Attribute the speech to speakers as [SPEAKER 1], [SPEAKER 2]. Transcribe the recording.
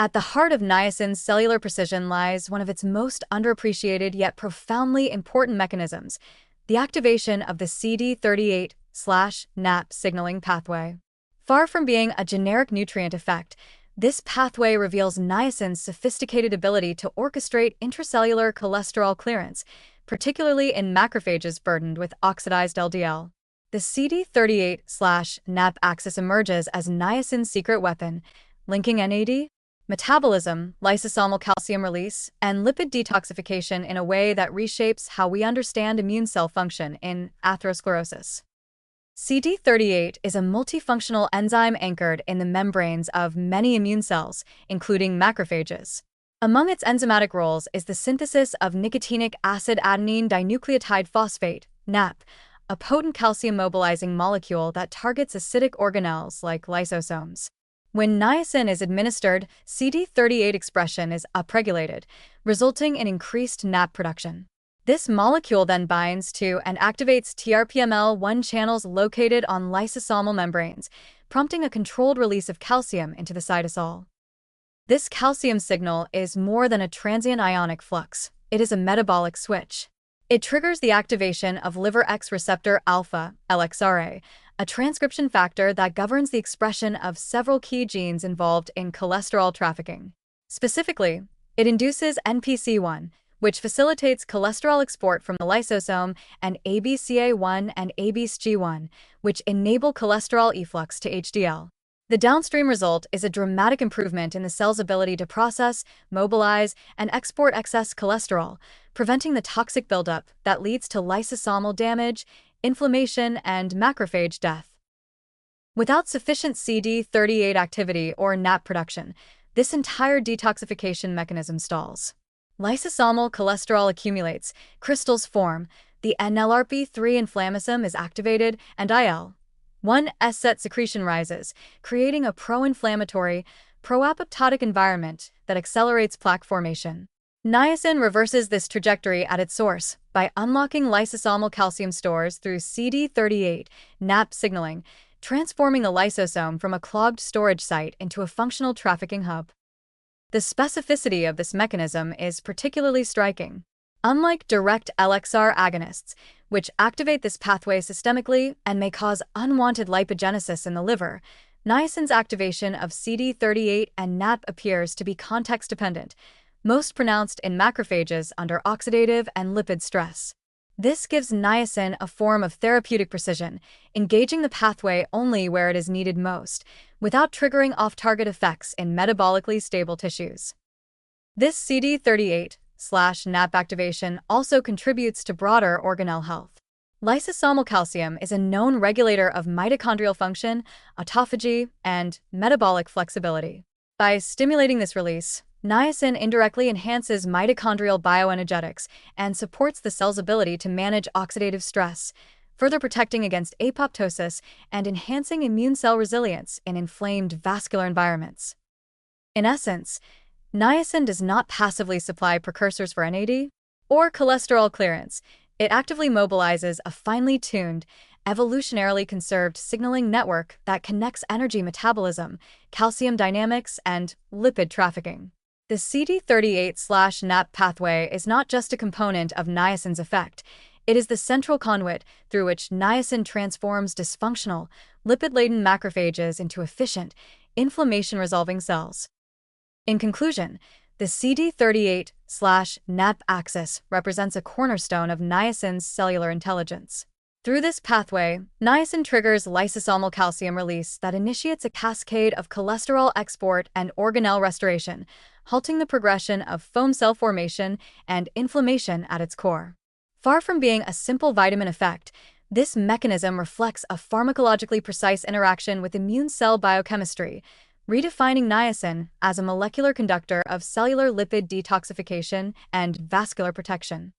[SPEAKER 1] At the heart of niacin's cellular precision lies one of its most underappreciated yet profoundly important mechanisms, the activation of the CD38/NAP signaling pathway. Far from being a generic nutrient effect, this pathway reveals niacin's sophisticated ability to orchestrate intracellular cholesterol clearance, particularly in macrophages burdened with oxidized LDL. The CD38/NAP axis emerges as niacin's secret weapon, linking NAD, metabolism, lysosomal calcium release, and lipid detoxification in a way that reshapes how we understand immune cell function in atherosclerosis. CD38 is a multifunctional enzyme anchored in the membranes of many immune cells, including macrophages. Among its enzymatic roles is the synthesis of nicotinic acid adenine dinucleotide phosphate, NAP, a potent calcium-mobilizing molecule that targets acidic organelles like lysosomes. When niacin is administered, CD38 expression is upregulated, resulting in increased NAP production. This molecule then binds to and activates TRPML1 channels located on lysosomal membranes, prompting a controlled release of calcium into the cytosol. This calcium signal is more than a transient ionic flux. It is a metabolic switch. It triggers the activation of liver X receptor alpha, LXRA, a transcription factor that governs the expression of several key genes involved in cholesterol trafficking. Specifically, it induces NPC1, which facilitates cholesterol export from the lysosome, and ABCA1 and ABCG1, which enable cholesterol efflux to HDL. The downstream result is a dramatic improvement in the cell's ability to process, mobilize, and export excess cholesterol, preventing the toxic buildup that leads to lysosomal damage, inflammation, and macrophage death. Without sufficient CD38 activity or NAP production, this entire detoxification mechanism stalls. Lysosomal cholesterol accumulates, crystals form, the NLRP3 inflammasome is activated, and IL-1 secretion rises, creating a pro-inflammatory, pro-apoptotic environment that accelerates plaque formation. Niacin reverses this trajectory at its source by unlocking lysosomal calcium stores through CD38 NAP signaling, transforming the lysosome from a clogged storage site into a functional trafficking hub. The specificity of this mechanism is particularly striking. Unlike direct LXR agonists, which activate this pathway systemically and may cause unwanted lipogenesis in the liver, niacin's activation of CD38 and NAP appears to be context-dependent, most pronounced in macrophages under oxidative and lipid stress. This gives niacin a form of therapeutic precision, engaging the pathway only where it is needed most, without triggering off-target effects in metabolically stable tissues. This CD38/NAP activation also contributes to broader organelle health. Lysosomal calcium is a known regulator of mitochondrial function, autophagy, and metabolic flexibility. By stimulating this release, niacin indirectly enhances mitochondrial bioenergetics and supports the cell's ability to manage oxidative stress, further protecting against apoptosis and enhancing immune cell resilience in inflamed vascular environments. In essence, niacin does not passively supply precursors for NAD or cholesterol clearance. It actively mobilizes a finely tuned, evolutionarily conserved signaling network that connects energy metabolism, calcium dynamics, and lipid trafficking. The CD38/NAP pathway is not just a component of niacin's effect. It is the central conduit through which niacin transforms dysfunctional, lipid-laden macrophages into efficient, inflammation-resolving cells. In conclusion, the CD38/NAP axis represents a cornerstone of niacin's cellular intelligence. Through this pathway, niacin triggers lysosomal calcium release that initiates a cascade of cholesterol export and organelle restoration, halting the progression of foam cell formation and inflammation at its core. Far from being a simple vitamin effect, this mechanism reflects a pharmacologically precise interaction with immune cell biochemistry, redefining niacin as a molecular conductor of cellular lipid detoxification and vascular protection.